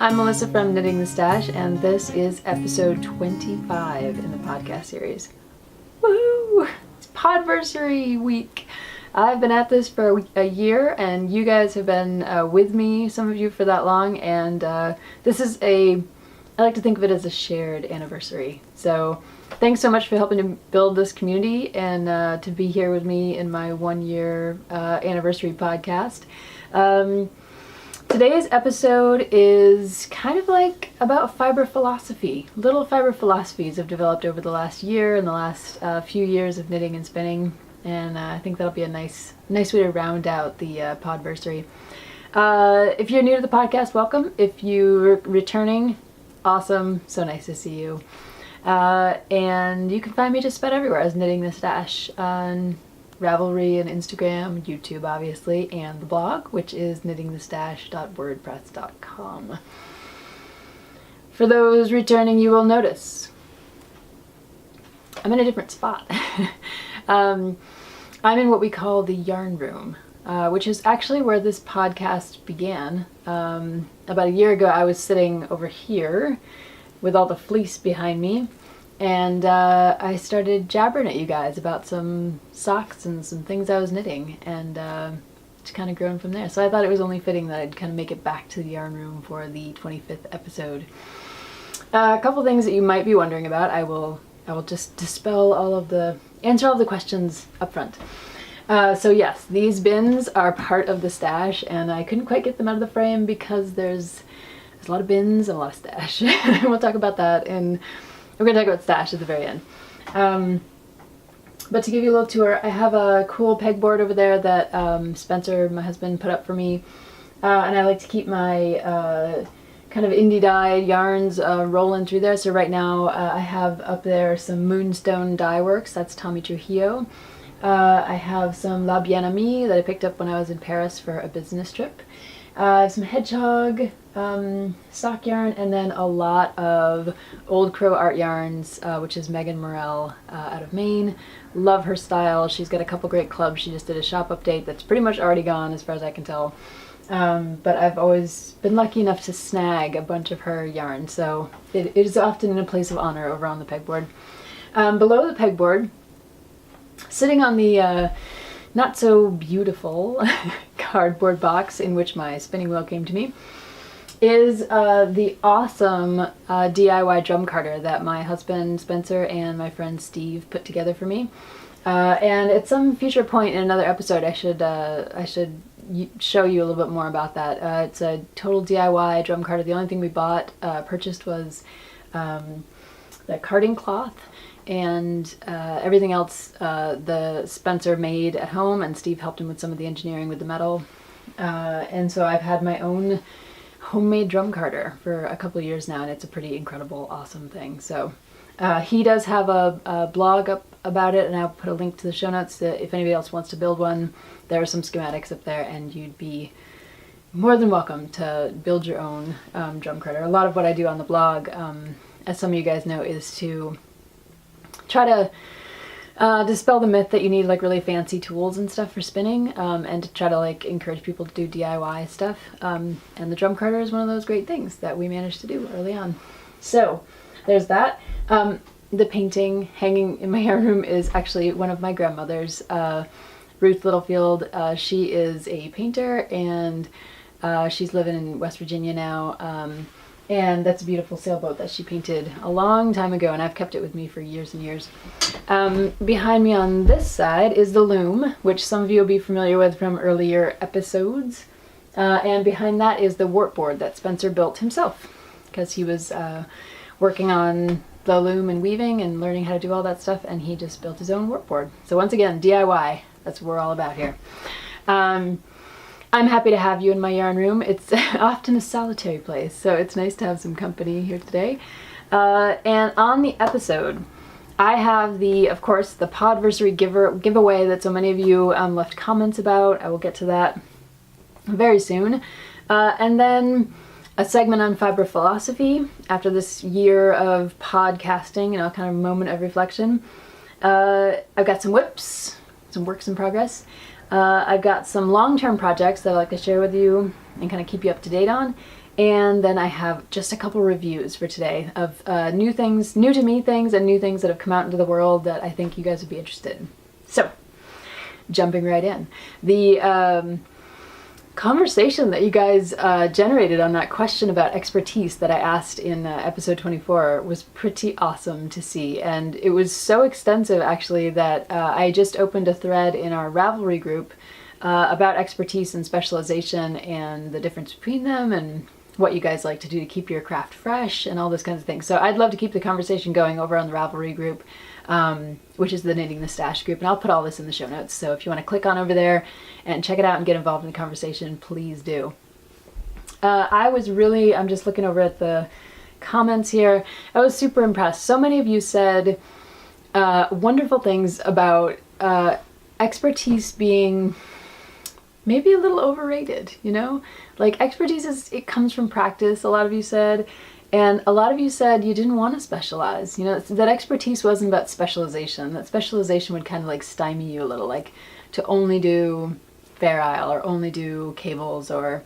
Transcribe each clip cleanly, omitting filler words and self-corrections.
I'm Melissa from Knitting the Stash, and this is episode 25 in the podcast series. Woo! It's Podversary week! I've been at this for a year, and you guys have been with me, some of you, for that long, and this is I like to think of it as a shared anniversary. So thanks so much for helping to build this community and to be here with me in my 1 year anniversary podcast. Today's episode is kind of like about fiber philosophy. Little fiber philosophies have developed over the last year and the last few years of knitting and spinning, and I think that'll be a nice way to round out the Podversary. If you're new to the podcast, welcome. If you're returning, awesome. So nice to see you. And you can find me just about everywhere as Knitting the Stash on Ravelry and Instagram, YouTube obviously, and the blog, which is knittingthestash.wordpress.com. For those returning, you will notice I'm in a different spot. I'm in what we call the yarn room, which is actually where this podcast began. About a year ago, I was sitting over here with all the fleece behind me, and I started jabbering at you guys about some socks and some things I was knitting, and it's kind of grown from there. So I thought it was only fitting that I'd kind of make it back to the yarn room for the 25th episode. A couple things that you might be wondering about. I will just dispel answer all of the questions up front. So yes, these bins are part of the stash, and I couldn't quite get them out of the frame because there's a lot of bins and a lot of stash. We'll talk about that, and we're going to talk about stash at the very end. But to give you a little tour, I have a cool pegboard over there that Spencer, my husband, put up for me, and I like to keep my kind of indie dye yarns rolling through there. So right now I have up there some Moonstone Dye Works, that's Tommy Trujillo. I have some La Bien Amie that I picked up when I was in Paris for a business trip. I have some Hedgehog sock yarn, and then a lot of Old Crow Art Yarns, which is Megan Morell out of Maine. Love her style. She's got a couple great clubs. She just did a shop update that's pretty much already gone as far as I can tell. But I've always been lucky enough to snag a bunch of her yarn, so it is often in a place of honor over on the pegboard. Below the pegboard, sitting on the not so beautiful cardboard box in which my spinning wheel came to me, is the awesome DIY drum carder that my husband Spencer and my friend Steve put together for me. And at some future point in another episode, I should show you a little bit more about that. It's a total DIY drum carder. The only thing we purchased was the carding cloth, and everything else the Spencer made at home, and Steve helped him with some of the engineering with the metal. And so I've had my own homemade drum carder for a couple of years now, and it's a pretty incredible, awesome thing. So he does have a blog up about it, and I'll put a link to the show notes if anybody else wants to build one. There are some schematics up there, and you'd be more than welcome to build your own drum carder. A lot of what I do on the blog, as some of you guys know, is to try to dispel the myth that you need like really fancy tools and stuff for spinning, and to try to like encourage people to do DIY stuff. And the drum carder is one of those great things that we managed to do early on. So there's that. The painting hanging in my yarn room is actually one of my grandmother's, Ruth Littlefield. She is a painter, and she's living in West Virginia now. And that's a beautiful sailboat that she painted a long time ago, and I've kept it with me for years and years. Behind me on this side is the loom, which some of you will be familiar with from earlier episodes. And behind that is the warp board that Spencer built himself, because he was working on the loom and weaving and learning how to do all that stuff, and he just built his own warp board. So once again, DIY, that's what we're all about here. I'm happy to have you in my yarn room. It's often a solitary place, so it's nice to have some company here today. And on the episode, I have of course, the Podversary giveaway that so many of you left comments about. I will get to that very soon. And then a segment on fiber philosophy after this year of podcasting, kind of a moment of reflection. I've got some whips, some works in progress. I've got some long-term projects that I'd like to share with you and kind of keep you up to date on. And then I have just a couple reviews for today of new things, new to me things, and new things that have come out into the world that I think you guys would be interested in. So, jumping right in. The conversation that you guys generated on that question about expertise that I asked in episode 24 was pretty awesome to see, and it was so extensive actually that I just opened a thread in our Ravelry group about expertise and specialization and the difference between them and what you guys like to do to keep your craft fresh and all those kinds of things. So I'd love to keep the conversation going over on the Ravelry group, which is the Knitting the Stash group, and I'll put all this in the show notes. So if you want to click on over there and check it out and get involved in the conversation, please do. I'm just looking over at the comments here. I was super impressed. So many of you said wonderful things about expertise being maybe a little overrated, you know? Like, expertise it comes from practice, a lot of you said, and a lot of you said you didn't want to specialize, you know, that expertise wasn't about specialization, that specialization would kind of like stymie you a little, like to only do Fair Isle or only do cables or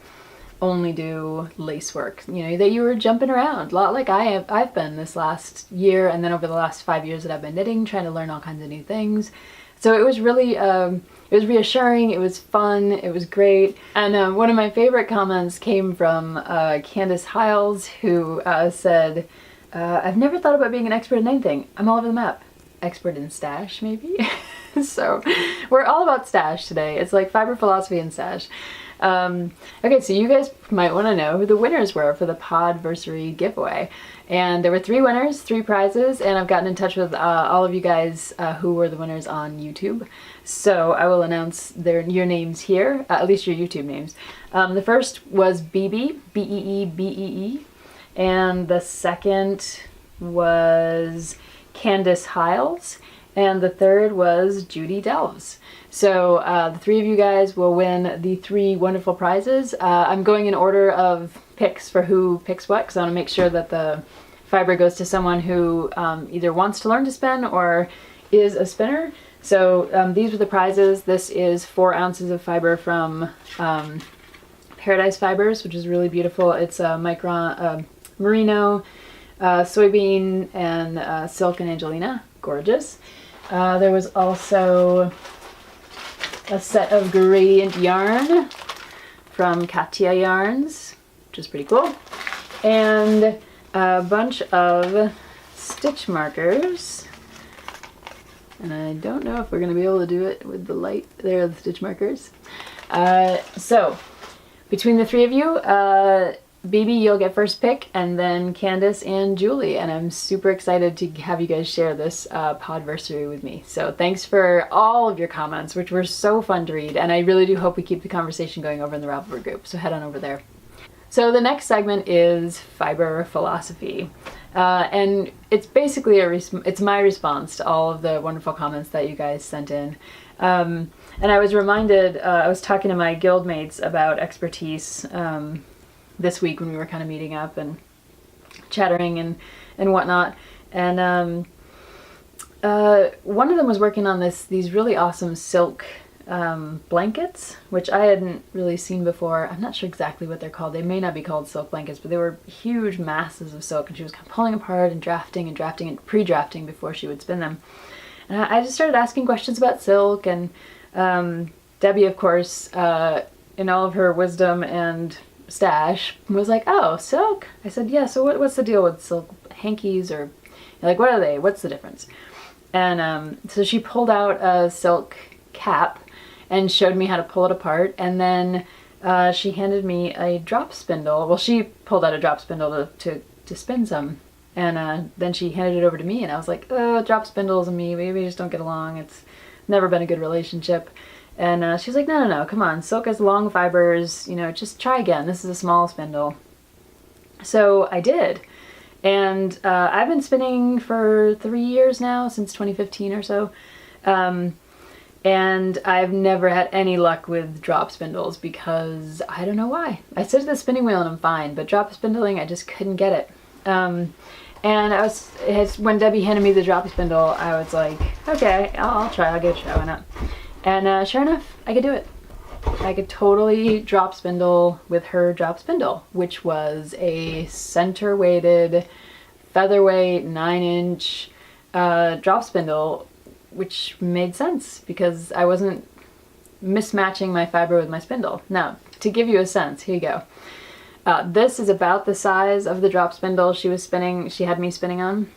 only do lace work, you know, that you were jumping around, a lot like I've been this last year, and then over the last 5 years that I've been knitting, trying to learn all kinds of new things. So it was really, it was reassuring, it was fun, it was great. And one of my favorite comments came from Candace Hiles, who said, I've never thought about being an expert in anything. I'm all over the map. Expert in stash, maybe? So we're all about stash today. It's like fiber philosophy and stash. Okay, so you guys might want to know who the winners were for the Podversary giveaway. And there were 3 winners, 3 prizes, and I've gotten in touch with all of you guys who were the winners on YouTube. So I will announce your names here, at least your YouTube names. The first was BB, B-E-E-B-E-E, and the second was Candace Hiles, and the third was Judy Delves. So the 3 of you guys will win the 3 wonderful prizes. I'm going in order of picks for who picks what, because I want to make sure that the fiber goes to someone who either wants to learn to spin or is a spinner. So these are the prizes. This is 4 ounces of fiber from Paradise Fibers, which is really beautiful. It's micron, merino, soybean, and silk and Angelina. Gorgeous. There was also a set of gradient yarn from Katia Yarns, which is pretty cool, and a bunch of stitch markers, and I don't know if we're going to be able to do it with the light. There are the stitch markers. So between the 3 of you, BB, you'll get first pick, and then Candace and Julie, and I'm super excited to have you guys share this Podversary with me. So thanks for all of your comments, which were so fun to read, and I really do hope we keep the conversation going over in the Ravelry group, so head on over there. So the next segment is fiber philosophy, and it's basically it's my response to all of the wonderful comments that you guys sent in. And I was reminded, I was talking to my guild mates about expertise this week when we were kind of meeting up and chattering and whatnot, and one of them was working on these really awesome silk blankets, which I hadn't really seen before. I'm not sure exactly what they're called. They may not be called silk blankets, but they were huge masses of silk, and she was kind of pulling apart and drafting and pre-drafting before she would spin them. And I just started asking questions about silk, and Debbie, of course, in all of her wisdom and stash, was like, oh, silk? I said, yeah, so what's the deal with silk hankies, or like, what are they? What's the difference? And so she pulled out a silk cap and showed me how to pull it apart, and then she handed me a drop spindle. Well, she pulled out a drop spindle to spin some, and then she handed it over to me, and I was like, oh, drop spindles and me, we just don't get along. It's never been a good relationship. And she's like, no, come on, silk has long fibers, you know, just try again. This is a small spindle. So I did. And I've been spinning for 3 years now, since 2015 or so. And I've never had any luck with drop spindles because I don't know why. I sit at the spinning wheel and I'm fine, but drop spindling, I just couldn't get it. And when Debbie handed me the drop spindle, I was like, okay, I'll try, I'll give it a try, why not? And sure enough, I could do it. I could totally drop spindle with her drop spindle, which was a center weighted, featherweight, 9-inch drop spindle, which made sense because I wasn't mismatching my fiber with my spindle. Now, to give you a sense, here you go. This is about the size of the drop spindle she had me spinning on.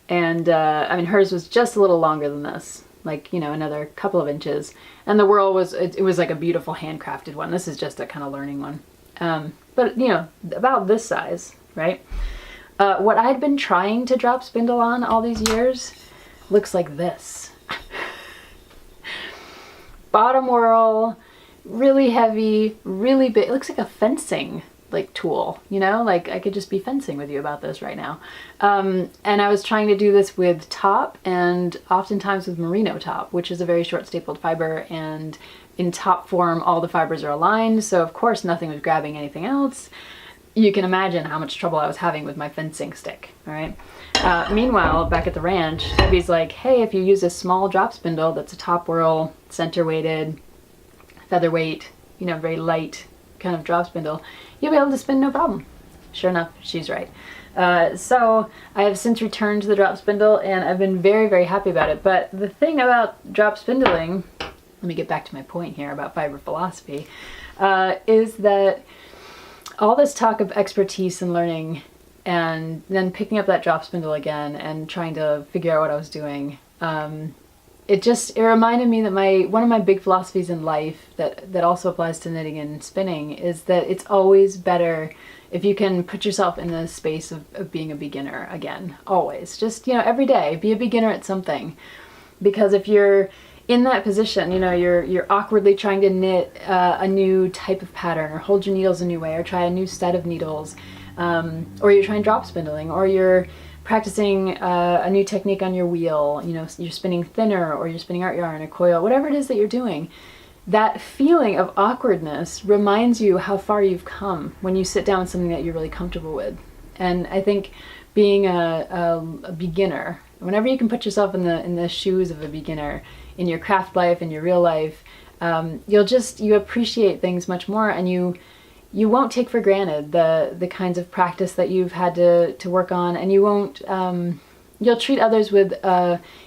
And, I mean, hers was just a little longer than this, like, you know, another couple of inches. And the whirl was, it was like a beautiful handcrafted one. This is just a kind of learning one. But, you know, about this size, right? What I'd been trying to drop spindle on all these years looks like this. Bottom whirl, really heavy, really big. It looks like a fencing like tool, you know, like I could just be fencing with you about this right now. And I was trying to do this with top and oftentimes with merino top, which is a very short stapled fiber, and in top form all the fibers are aligned, so of course nothing was grabbing anything else. You can imagine how much trouble I was having with my fencing stick, all right? Meanwhile, back at the ranch, Debbie's like, hey, if you use a small drop spindle that's a top whirl, center weighted, featherweight, you know, very light kind of drop spindle, you'll be able to spin no problem. Sure enough, she's right. So I have since returned to the drop spindle and I've been very, very happy about it. But the thing about drop spindling, let me get back to my point here about fiber philosophy, is that all this talk of expertise and learning and then picking up that drop spindle again and trying to figure out what I was doing, it reminded me that one of my big philosophies in life that also applies to knitting and spinning is that it's always better if you can put yourself in the space of being a beginner again. Always. Just, you know, every day, be a beginner at something. Because if you're in that position, you know, you're awkwardly trying to knit a new type of pattern, or hold your needles a new way, or try a new set of needles, or you're trying drop spindling, or you're practicing a new technique on your wheel, you know, you're spinning thinner, or you're spinning art yarn or coil, whatever it is that you're doing, that feeling of awkwardness reminds you how far you've come when you sit down with something that you're really comfortable with. And I think being a beginner, whenever you can put yourself in the shoes of a beginner in your craft life, in your real life, you appreciate things much more, and you won't take for granted the kinds of practice that you've had to work on, and you won't, you'll treat others with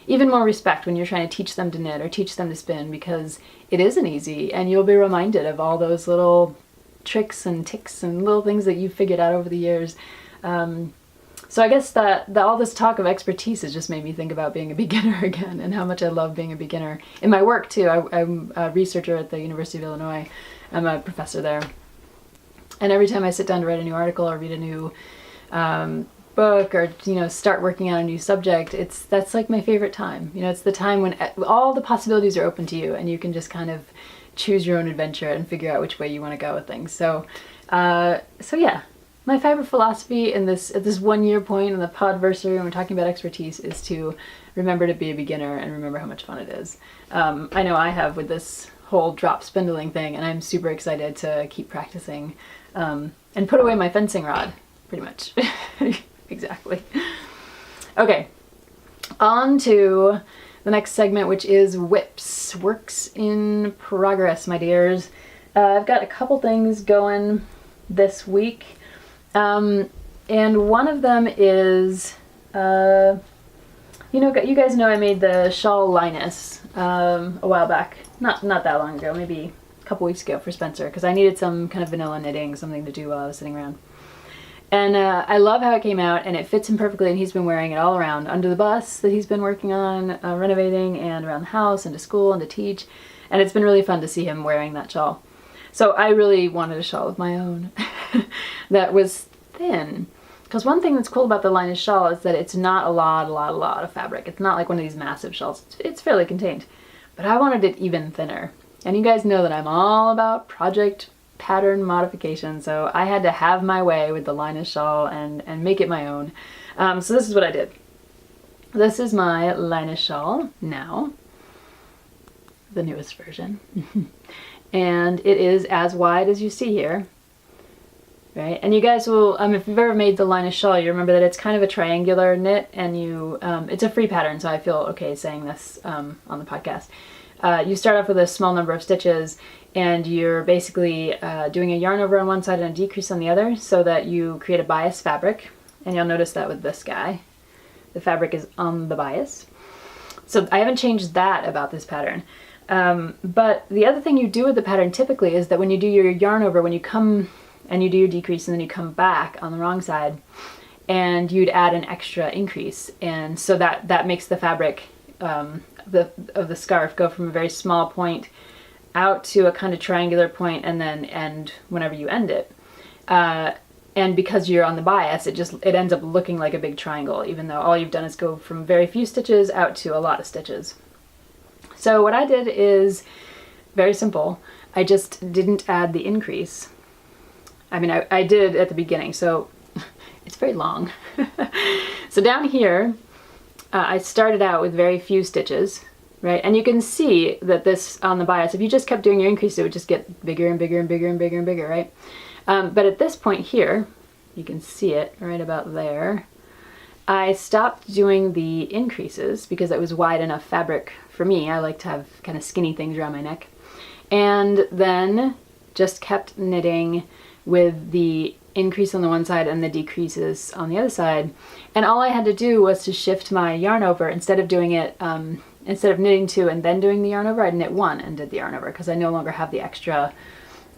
even more respect when you're trying to teach them to knit or teach them to spin, because it isn't easy, and you'll be reminded of all those little tricks and ticks and little things that you've figured out over the years. So I guess that all this talk of expertise has just made me think about being a beginner again, and how much I love being a beginner. In my work too, I'm a researcher at the University of Illinois. I'm a professor there. And every time I sit down to write a new article or read a new book, or, you know, start working on a new subject, that's like my favorite time. You know, it's the time when all the possibilities are open to you and you can just kind of choose your own adventure and figure out which way you want to go with things. So yeah, my fiber philosophy at this 1 year point in the Podversary when we're talking about expertise is to remember to be a beginner and remember how much fun it is. I know I have with this whole drop spindling thing, and I'm super excited to keep practicing and put away my fencing rod, pretty much. Exactly. Okay, on to the next segment, which is whips, works in progress, my dears. I've got a couple things going this week, and one of them is, you guys know I made the shawl Linus a while back, not that long ago, maybe a couple weeks ago for Spencer, because I needed some kind of vanilla knitting, something to do while I was sitting around. And I love how it came out, and it fits him perfectly, and he's been wearing it all around, under the bus that he's been working on, renovating, and around the house, and to school, and to teach, and it's been really fun to see him wearing that shawl. So I really wanted a shawl of my own that was thin, because one thing that's cool about the Linus shawl is that it's not a lot of fabric. It's not like one of these massive shawls. It's fairly contained, but I wanted it even thinner, and you guys know that I'm all about project pattern modification, so I had to have my way with the Linus shawl and make it my own. So this is what I did. This is my Linus shawl now, the newest version. And it is as wide as you see here, right? And you guys will, if you've ever made the Linus shawl, you remember that it's kind of a triangular knit, and it's a free pattern, so I feel okay saying this on the podcast. you start off with a small number of stitches, and you're basically doing a yarn over on one side and a decrease on the other so that you create a bias fabric. And you'll notice that with this guy, the fabric is on the bias. So I haven't changed that about this pattern. But the other thing you do with the pattern typically is that when you do your yarn over, when you come and you do your decrease and then you come back on the wrong side, and you'd add an extra increase. And so that makes the fabric of the scarf go from a very small point out to a kind of triangular point and then end whenever you end it. And because you're on the bias, it ends up looking like a big triangle, even though all you've done is go from very few stitches out to a lot of stitches. So what I did is very simple. I just didn't add the increase. I mean, I did at the beginning, so it's very long. So down here, I started out with very few stitches, right? And you can see that this on the bias, if you just kept doing your increase, it would just get bigger and bigger and bigger and bigger and bigger, right? But at this point here, you can see it right about there, I stopped doing the increases because it was wide enough fabric for me. I like to have kind of skinny things around my neck. And then just kept knitting with the increase on the one side and the decreases on the other side. And all I had to do was to shift my yarn over. Instead of doing it, instead of knitting two and then doing the yarn over, I'd knit one and did the yarn over because I no longer have the extra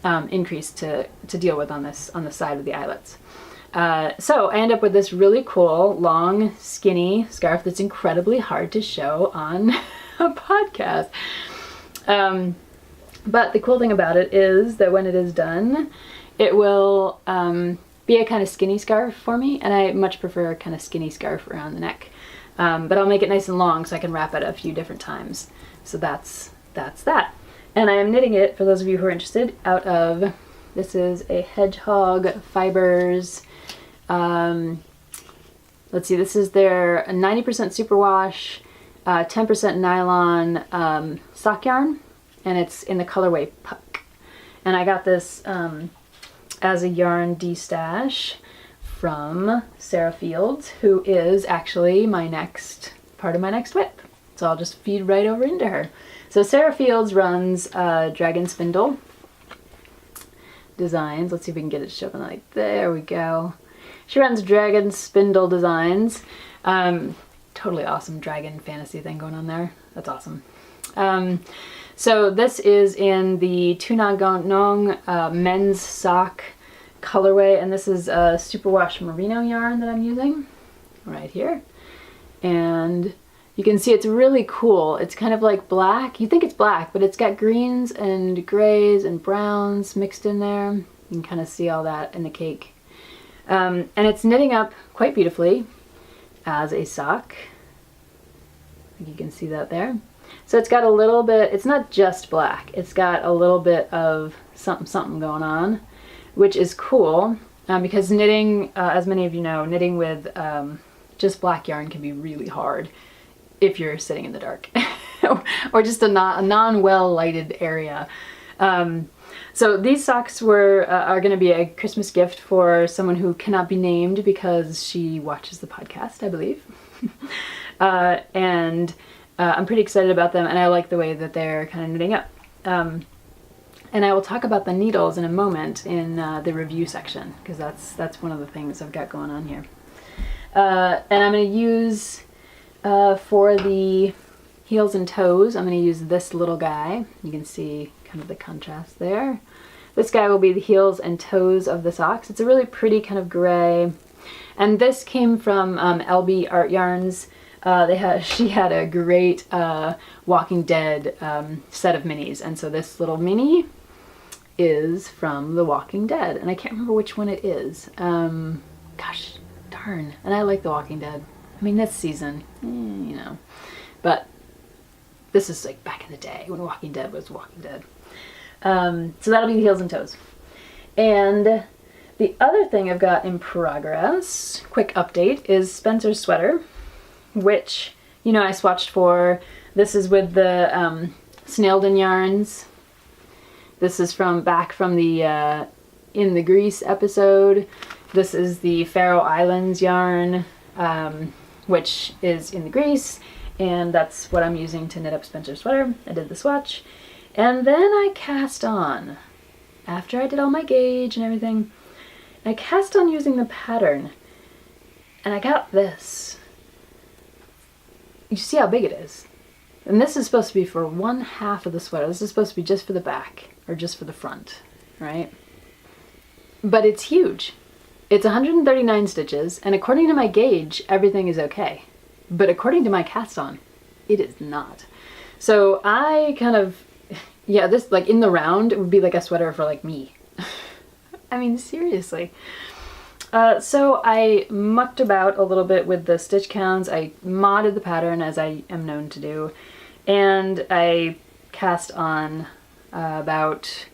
increase to deal with on the side of the eyelets. So I end up with this really cool, long, skinny scarf that's incredibly hard to show on a podcast. But the cool thing about it is that when it is done, it will be a kind of skinny scarf for me, and I much prefer a kind of skinny scarf around the neck. But I'll make it nice and long so I can wrap it a few different times. So that's that. And I am knitting it, for those of you who are interested, out of, this is a Hedgehog Fibers, let's see, this is their 90% superwash, 10% nylon sock yarn, and it's in the colorway Puck. And I got this as a yarn de-stash from Sarah Fields, who is actually part of my next whip. So I'll just feed right over into her. So Sarah Fields runs Dragon Spindle Designs. Let's see if we can get it showing like, there we go. She runs Dragon Spindle Designs. Totally awesome dragon fantasy thing going on there. That's awesome. So this is in the Tunagonong men's sock colorway, and this is a superwash merino yarn that I'm using right here. And you can see it's really cool. It's kind of like black. You think it's black, but it's got greens and grays and browns mixed in there. You can kind of see all that in the cake. And it's knitting up quite beautifully as a sock. I think you can see that there. So it's got a little bit, it's not just black, it's got a little bit of something going on, which is cool because knitting, as many of you know, knitting with just black yarn can be really hard if you're sitting in the dark or just a non-well lighted area. So these socks are going to be a Christmas gift for someone who cannot be named because she watches the podcast, I believe. And I'm pretty excited about them, and I like the way that they're kind of knitting up. And I will talk about the needles in a moment in the review section, because that's one of the things I've got going on here. And I'm going to use, for the heels and toes, I'm going to use this little guy. You can see kind of the contrast there. This guy will be the heels and toes of the socks. It's a really pretty kind of gray. And this came from LB Art Yarns. She had a great Walking Dead set of minis, and so this little mini is from The Walking Dead, and I can't remember which one it is. Gosh darn, and I like The Walking Dead. I mean, this season, you know, but this is like back in the day when Walking Dead was Walking Dead. So that'll be the heels and toes. And the other thing I've got in progress, quick update, is Spencer's sweater, which, you know, I swatched for. This is with the Snaildon yarns. This is back from the In the Grease episode. This is the Faroe Islands yarn, which is in the Grease. and that's what I'm using to knit up Spencer's sweater. I did the swatch, and then I cast on. After I did all my gauge and everything, I cast on using the pattern, and I got this. You see how big it is? And this is supposed to be for 1/2 of the sweater. This is supposed to be just for the back, or just for the front, right? But it's huge. It's 139 stitches, and according to my gauge, everything is okay. But according to my cast on, it is not. So I kind of, yeah, this, like in the round, it would be like a sweater for like me. I mean, seriously. So I mucked about a little bit with the stitch counts. I modded the pattern, as I am known to do, and I cast on about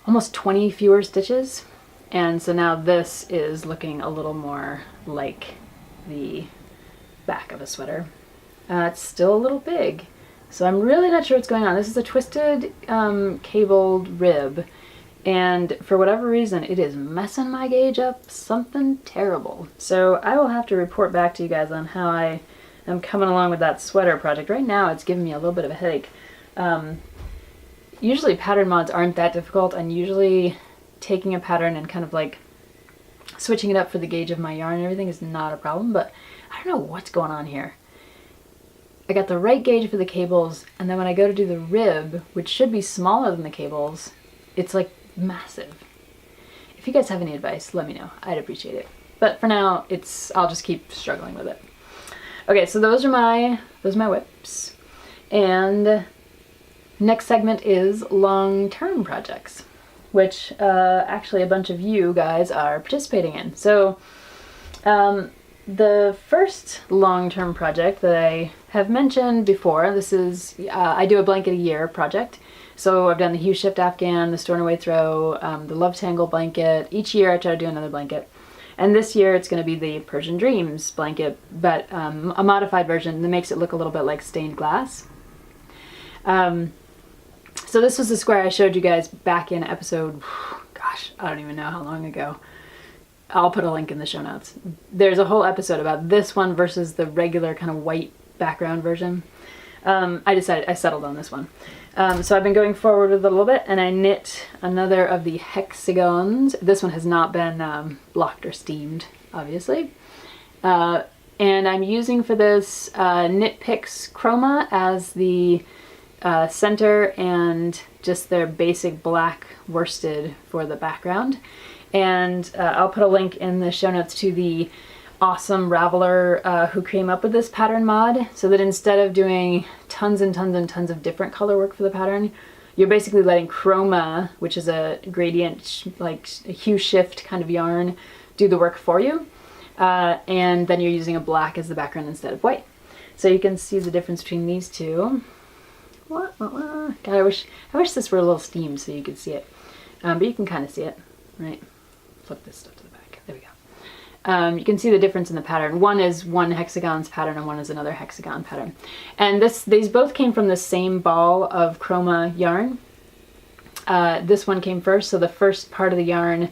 almost 20 fewer stitches. And so now this is looking a little more like the back of a sweater. It's still a little big, so I'm really not sure what's going on. This is a twisted cabled rib, and for whatever reason it is messing my gauge up something terrible. So I will have to report back to you guys on how I am coming along with that sweater project. Right now it's giving me a little bit of a headache. Usually pattern mods aren't that difficult, and usually taking a pattern and kind of like switching it up for the gauge of my yarn and everything is not a problem, but I don't know what's going on here. I got the right gauge for the cables, and then when I go to do the rib, which should be smaller than the cables, it's like massive. If you guys have any advice, let me know. I'd appreciate it. But for now, I'll just keep struggling with it. Okay, so those are my whips. And next segment is long-term projects, which actually a bunch of you guys are participating in. So the first long-term project that I have mentioned before, this is, I do a blanket a year project. So I've done the Hue Shift Afghan, the Store and Away Throw, the Love Tangle blanket. Each year I try to do another blanket. And this year it's going to be the Persian Dreams blanket, but a modified version that makes it look a little bit like stained glass. So this was the square I showed you guys back in episode, gosh, I don't even know how long ago. I'll put a link in the show notes. There's a whole episode about this one versus the regular kind of white background version. I settled on this one. So I've been going forward with it a little bit, and I knit another of the hexagons. This one has not been blocked or steamed, obviously. And I'm using for this Knit Picks Chroma as the center, and just their basic black worsted for the background. And I'll put a link in the show notes to the awesome Raveler who came up with this pattern mod, so that instead of doing tons and tons and tons of different color work for the pattern, you're basically letting Chroma, which is a gradient, like a hue shift kind of yarn, do the work for you. And then you're using a black as the background instead of white. So you can see the difference between these two. God, I wish this were a little steamed so you could see it. But you can kind of see it, right? Flip this stuff to the back. There we go. You can see the difference in the pattern. One is one hexagon's pattern and one is another hexagon pattern. And these both came from the same ball of Chroma yarn. This one came first, so the first part of the yarn,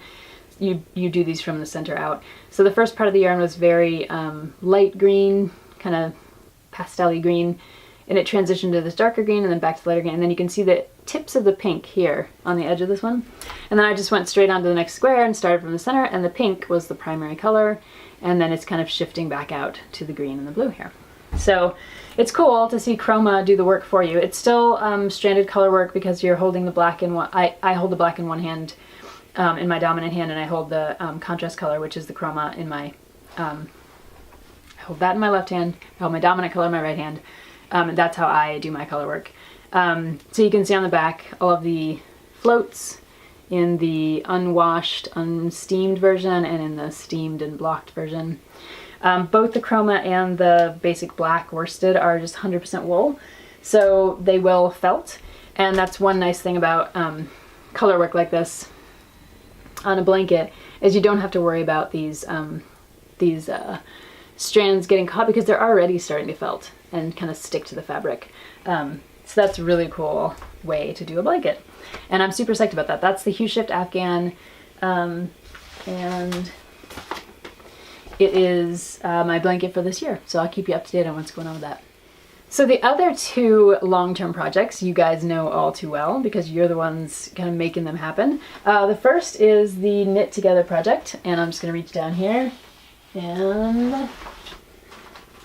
you do these from the center out. So the first part of the yarn was very light green, kind of pastel-y green, and it transitioned to this darker green and then back to lighter green. And then you can see the tips of the pink here on the edge of this one. And then I just went straight on to the next square and started from the center, and the pink was the primary color, and then it's kind of shifting back out to the green and the blue here. So it's cool to see Chroma do the work for you. It's still stranded color work because you're holding the black in one, I hold the black in one hand, in my dominant hand, and I hold the contrast color, which is the Chroma, in my, I hold that in my left hand, I hold my dominant color in my right hand. And that's how I do my color work. So you can see on the back all of the floats in the unwashed, unsteamed version and in the steamed and blocked version. Both the Chroma and the basic black worsted are just 100% wool, so they will felt. And that's one nice thing about color work like this on a blanket, is you don't have to worry about these strands getting caught, because they're already starting to felt and kind of stick to the fabric. So that's a really cool way to do a blanket. And I'm super psyched about that. That's the Hue Shift Afghan, and it is my blanket for this year. So I'll keep you up to date on what's going on with that. So the other two long-term projects you guys know all too well because you're the ones kind of making them happen. The first is the Knit Together project, and I'm just going to reach down here, and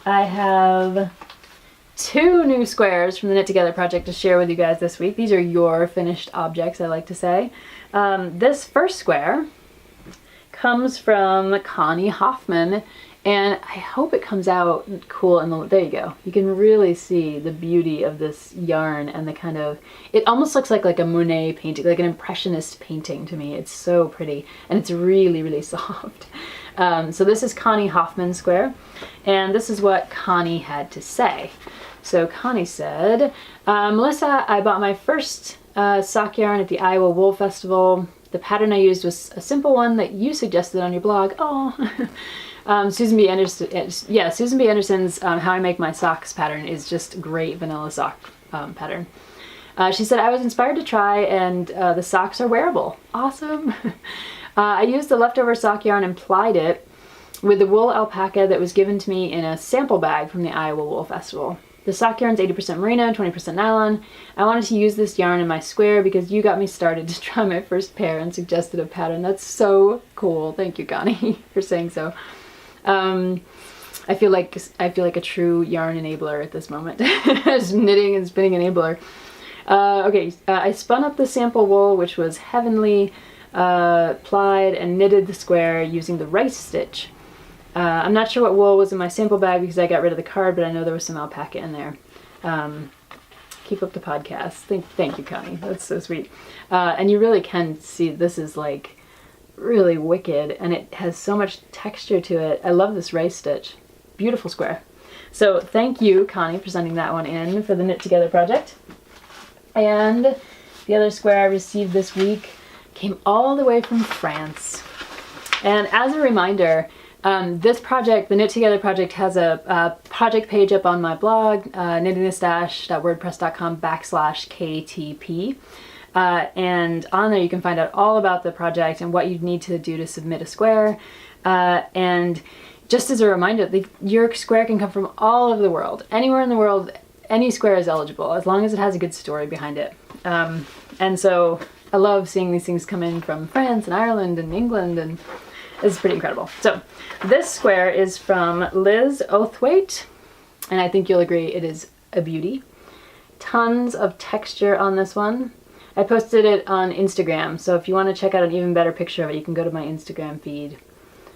I have 2 new squares from the Knit Together project to share with you guys this week. These are your finished objects, I like to say. This first square comes from Connie Hoffman, and I hope it comes out cool. And there you go. You can really see the beauty of this yarn and the kind of, it almost looks like a Monet painting, like an impressionist painting to me. It's so pretty, and it's really, really soft. So this is Connie Hoffman's square, and this is what Connie had to say. So Connie said, Melissa, I bought my first sock yarn at the Iowa Wool Festival. The pattern I used was a simple one that you suggested on your blog. Oh. Susan B. Anderson's How I Make My Socks pattern is just great vanilla sock pattern. She said, I was inspired to try, and the socks are wearable. Awesome. I used the leftover sock yarn and plied it with the wool alpaca that was given to me in a sample bag from the Iowa Wool Festival. The sock yarn's 80% merino, 20% nylon. I wanted to use this yarn in my square because you got me started to try my first pair and suggested a pattern. That's so cool. Thank you, Connie, for saying so. I feel like a true yarn enabler at this moment. Just knitting and spinning enabler. Okay, I spun up the sample wool, which was heavenly, plied and knitted the square using the rice stitch. I'm not sure what wool was in my sample bag because I got rid of the card, but I know there was some alpaca in there. Keep up the podcast. Thank you, Connie. That's so sweet. And you really can see this is like really wicked, and it has so much texture to it. I love this rice stitch. Beautiful square. So thank you, Connie, for sending that one in for the Knit Together project. And the other square I received this week came all the way from France. And as a reminder, this project, the Knit Together project, has a project page up on my blog, knittingthestash.wordpress.com/KTP. And on there you can find out all about the project and what you need to do to submit a square. And just as a reminder, your square can come from all over the world. Anywhere in the world, any square is eligible, as long as it has a good story behind it. And so I love seeing these things come in from France and Ireland and England, and it's pretty incredible. So this square is from Liz Oathwaite, and I think you'll agree it is a beauty. Tons of texture on this one. I posted it on Instagram, so if you want to check out an even better picture of it, you can go to my Instagram feed.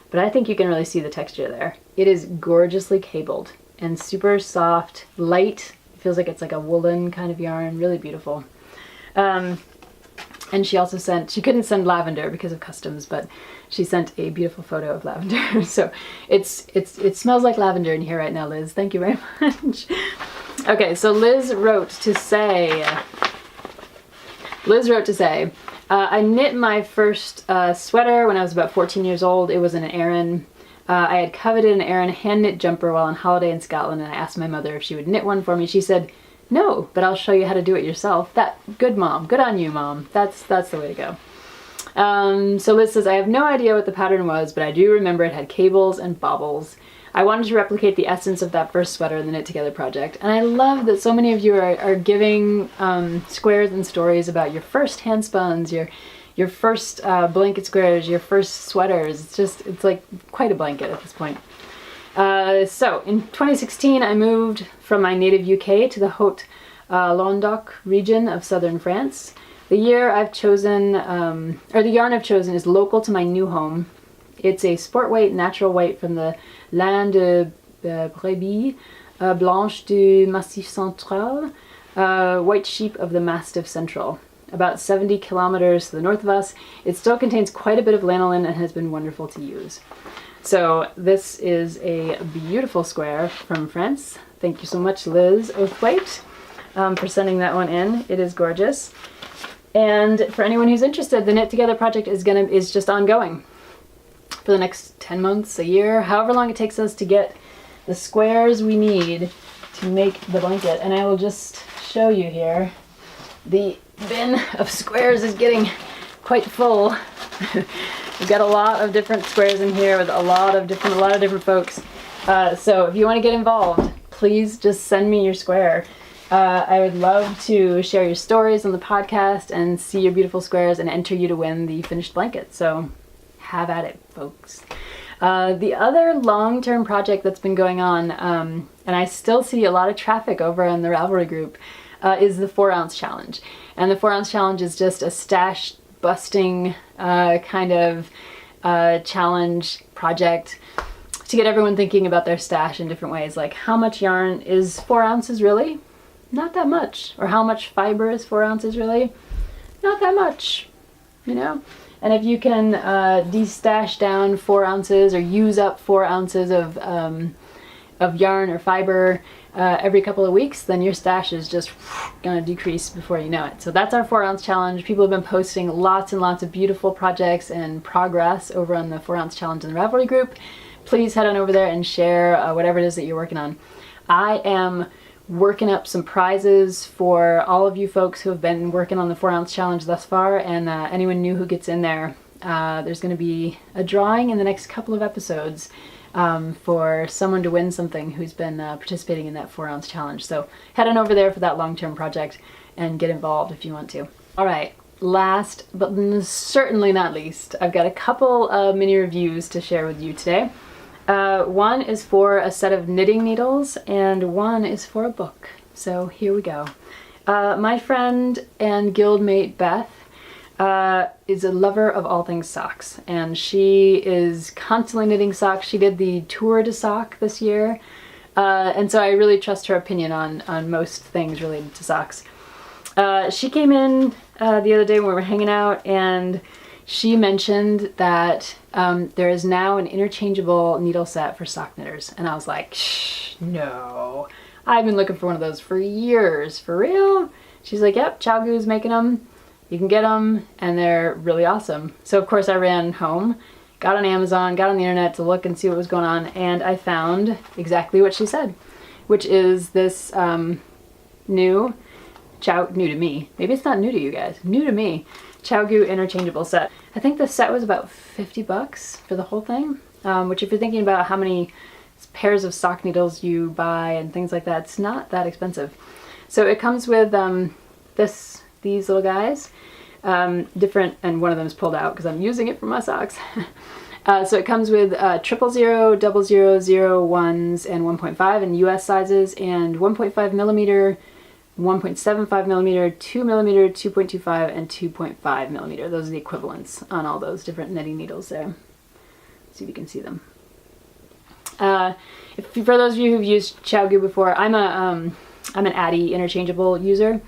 But I think you can really see the texture there. It is gorgeously cabled and super soft, light. It feels like it's like a woolen kind of yarn, really beautiful. And she also she couldn't send lavender because of customs, but she sent a beautiful photo of lavender. So it smells like lavender in here right now, Liz. Thank you very much. Okay, so Liz wrote to say, I knit my first sweater when I was about 14 years old. It was in an Aran. I had coveted an Aran hand knit jumper while on holiday in Scotland, and I asked my mother if she would knit one for me. She said, no, but I'll show you how to do it yourself. Good mom. Good on you, Mom. That's the way to go. So Liz says, I have no idea what the pattern was, but I do remember it had cables and bobbles. I wanted to replicate the essence of that first sweater in the Knit Together project. And I love that so many of you are giving squares and stories about your first hand spuns, your first blanket squares, your first sweaters. It's like quite a blanket at this point. So in 2016, I moved from my native UK to the Haute-Languedoc region of southern France. The yarn I've chosen is local to my new home. It's a sport weight, natural weight from the Laine de Brebis Blanche du Massif Central, white sheep of the Mastiff Central. About 70 kilometers to the north of us. It still contains quite a bit of lanolin and has been wonderful to use. So this is a beautiful square from France. Thank you so much, Liz Oathwaite, for sending that one in. It is gorgeous. And for anyone who's interested, the Knit Together project is just ongoing for the next 10 months, a year, however long it takes us to get the squares we need to make the blanket. And I will just show you here. The bin of squares is getting quite full. We've got a lot of different squares in here with a lot of different folks. So if you want to get involved, please just send me your square. I would love to share your stories on the podcast and see your beautiful squares and enter you to win the finished blanket. So have at it, folks. The other long-term project that's been going on, and I still see a lot of traffic over in the Ravelry group, is the 4-ounce challenge. And the 4-ounce challenge is just a stash busting kind of challenge project to get everyone thinking about their stash in different ways. Like, how much yarn is 4 ounces really? Not that much. Or how much fiber is 4 ounces really? Not that much, you know? And if you can de-stash down 4 ounces or use up 4 ounces of yarn or fiber every couple of weeks, then your stash is just gonna decrease before you know it. So that's our 4-ounce challenge. People have been posting lots and lots of beautiful projects and progress over on the 4-ounce challenge in the Ravelry group. Please head on over there and share whatever it is that you're working on. I am working up some prizes for all of you folks who have been working on the 4-ounce challenge thus far, and anyone new who gets in there, there's going to be a drawing in the next couple of episodes for someone to win something who's been participating in that 4-ounce challenge. So head on over there for that long-term project and get involved if you want to. All right, last but certainly not least, I've got a couple of mini reviews to share with you today. One is for a set of knitting needles and one is for a book. So here we go. My friend and guildmate Beth is a lover of all things socks, and she is constantly knitting socks. She did the Tour de Sock this year, and so I really trust her opinion on most things related to socks. She came in the other day when we were hanging out, and she mentioned that there is now an interchangeable needle set for sock knitters, and I was like, shh, no. I've been looking for one of those for years. For real? She's like, yep, Chiaogoo's making them. You can get them, and they're really awesome. So of course I ran home, got on Amazon, got on the internet to look and see what was going on, and I found exactly what she said, which is this new to me. Maybe it's not new to you guys. New to me. Chiaogoo interchangeable set. I think the set was about $50 for the whole thing, which if you're thinking about how many pairs of sock needles you buy and things like that, it's not that expensive. So it comes with these little guys, different, and one of them is pulled out because I'm using it for my socks. So it comes with 000, 000, 1s, and 1.5 in US sizes, and 1.5 millimeter, 1.75 millimeter, 2 millimeter, 2.25, and 2.5 millimeter. Those are the equivalents on all those different knitting needles there. See if you can see them. For those of you who've used Chiaogoo before, I'm an Addy interchangeable user,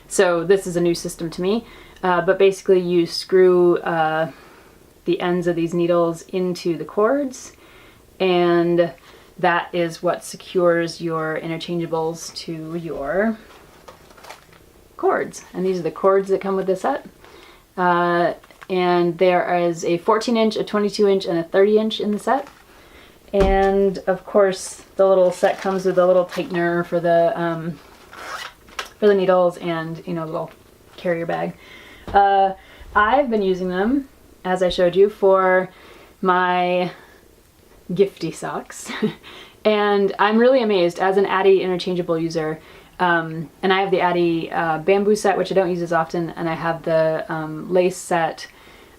so this is a new system to me. But basically, you screw the ends of these needles into the cords, and that is what secures your interchangeables to your cords. And these are the cords that come with this set. And there is a 14-inch, a 22-inch, and a 30-inch in the set. And of course, the little set comes with a little tightener for the needles, and a little carrier bag. I've been using them, as I showed you, for my gifty socks. And I'm really amazed as an Addy interchangeable user. And I have the Addy bamboo set, which I don't use as often, and I have the lace set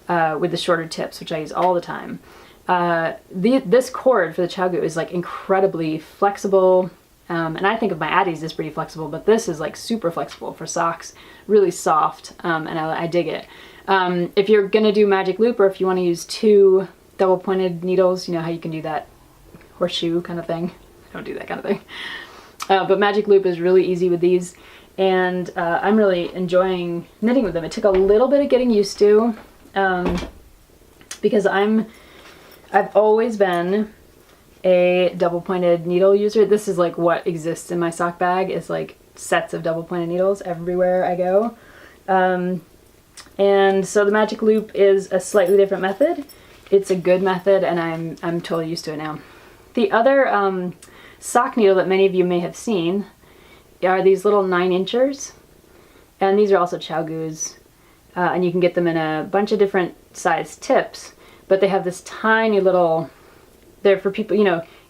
with the shorter tips, which I use all the time. This cord for the Chiaogoo is like incredibly flexible, and I think of my Addies as pretty flexible, but this is like super flexible for socks, really soft, and I dig it. If you're gonna do magic loop, or if you want to use 2 double pointed needles, you know how you can do that horseshoe kind of thing. I don't do that kind of thing. But magic loop is really easy with these, and I'm really enjoying knitting with them. It took a little bit of getting used to, because I've always been a double pointed needle user. This is like what exists in my sock bag, is like sets of double pointed needles everywhere I go. And so the magic loop is a slightly different method. It's a good method, and I'm totally used to it now. The other sock needle that many of you may have seen are these little 9-inchers, and these are also Chiaogoo's, and you can get them in a bunch of different size tips, but they have this tiny little, they're for people,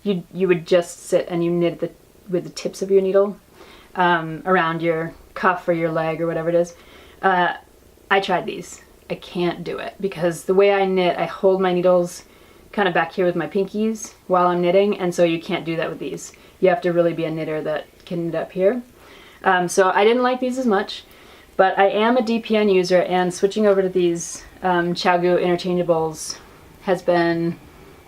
you would just sit and you knit with the tips of your needle around your cuff or your leg or whatever it is. I tried these. I can't do it because the way I knit, I hold my needles kind of back here with my pinkies while I'm knitting, and so you can't do that with these. You have to really be a knitter that can knit up here. So I didn't like these as much, but I am a DPN user, and switching over to these Chiaogoo interchangeables has been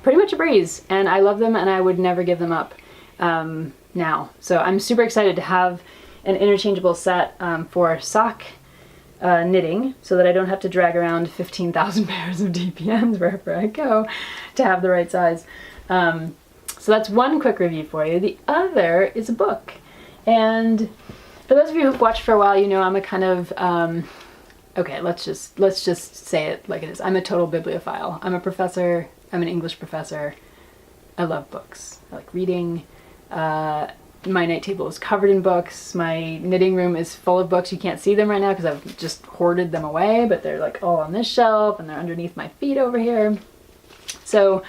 pretty much a breeze, and I love them and I would never give them up now. So I'm super excited to have an interchangeable set for sock knitting, so that I don't have to drag around 15,000 pairs of DPNs wherever I go to have the right size. So that's one quick review for you. The other is a book, and for those of you who've watched for a while, you know I'm a kind of okay, let's just say it like it is. I'm a total bibliophile. I'm a professor. I'm an English professor. I love books. I like reading. My night table is covered in books. My knitting room is full of books. You can't see them right now because I've just hoarded them away, but they're like all on this shelf and they're underneath my feet over here. So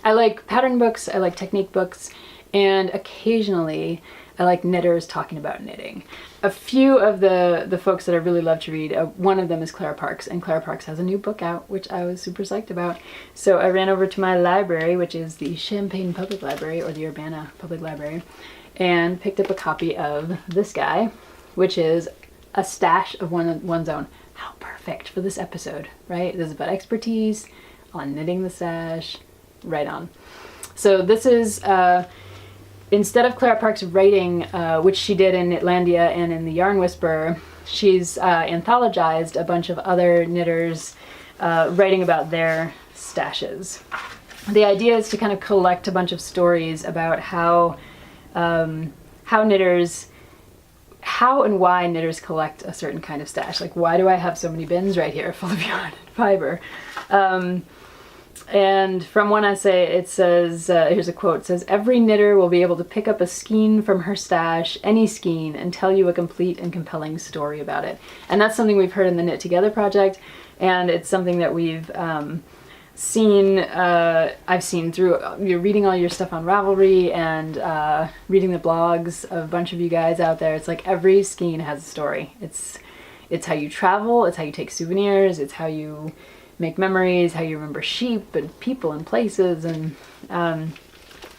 I like pattern books, I like technique books, and occasionally I like knitters talking about knitting. A few of the folks that I really love to read, one of them is Clara Parks, and Clara Parks has a new book out, which I was super psyched about. So I ran over to my library, which is the Champaign Public Library, or the Urbana Public Library, and picked up a copy of this guy, which is a stash of one's own. How perfect for this episode, right? This is about expertise on knitting the stash, right on. So this is, instead of Clara Parks writing, which she did in Knitlandia and in the Yarn Whisperer, she's anthologized a bunch of other knitters writing about their stashes. The idea is to kind of collect a bunch of stories about how knitters, how and why knitters collect a certain kind of stash. Like, why do I have so many bins right here full of yarn and fiber? And from one essay, it says, here's a quote, it says, "Every knitter will be able to pick up a skein from her stash, any skein, and tell you a complete and compelling story about it." And that's something we've heard in the Knit Together project, and it's something that we've seen, I've seen through you're reading all your stuff on Ravelry and reading the blogs of a bunch of you guys out there. It's like every skein has a story. It's how you travel, it's how you take souvenirs, it's how you make memories, how you remember sheep and people and places. And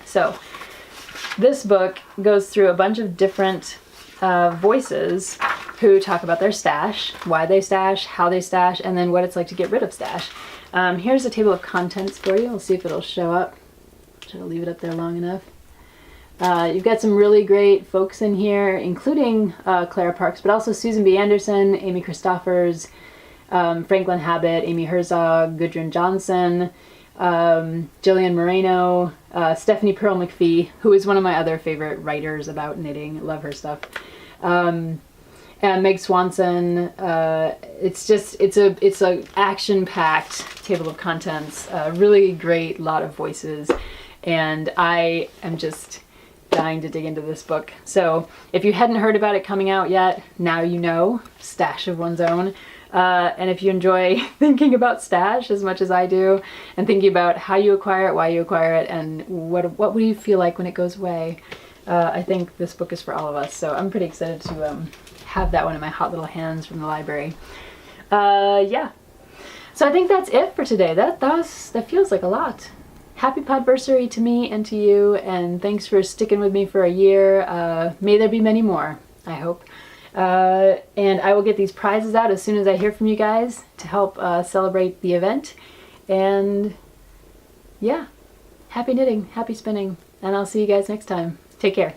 so this book goes through a bunch of different voices who talk about their stash, why they stash, how they stash, and then what it's like to get rid of stash. Here's a table of contents for you. We'll see if it'll show up. Try to leave it up there long enough. You've got some really great folks in here, including Clara Parks, but also Susan B. Anderson, Amy Christoffers, Franklin Habit, Amy Herzog, Gudrun Johnson, Jillian Moreno, Stephanie Pearl McPhee, who is one of my other favorite writers about knitting. Love her stuff. And Meg Swanson. It's a action-packed table of contents. Really great, lot of voices, and I am just dying to dig into this book. So if you hadn't heard about it coming out yet, now you know. Stash of one's own. And if you enjoy thinking about stash as much as I do, and thinking about how you acquire it, why you acquire it, and what will you feel like when it goes away, I think this book is for all of us. So I'm pretty excited to have that one in my hot little hands from the library. Yeah. So I think that's it for today. That feels like a lot. Happy Podversary to me and to you, and thanks for sticking with me for a year. May there be many more, I hope. And I will get these prizes out as soon as I hear from you guys to help celebrate the event. And yeah, happy knitting, happy spinning, and I'll see you guys next time. Take care.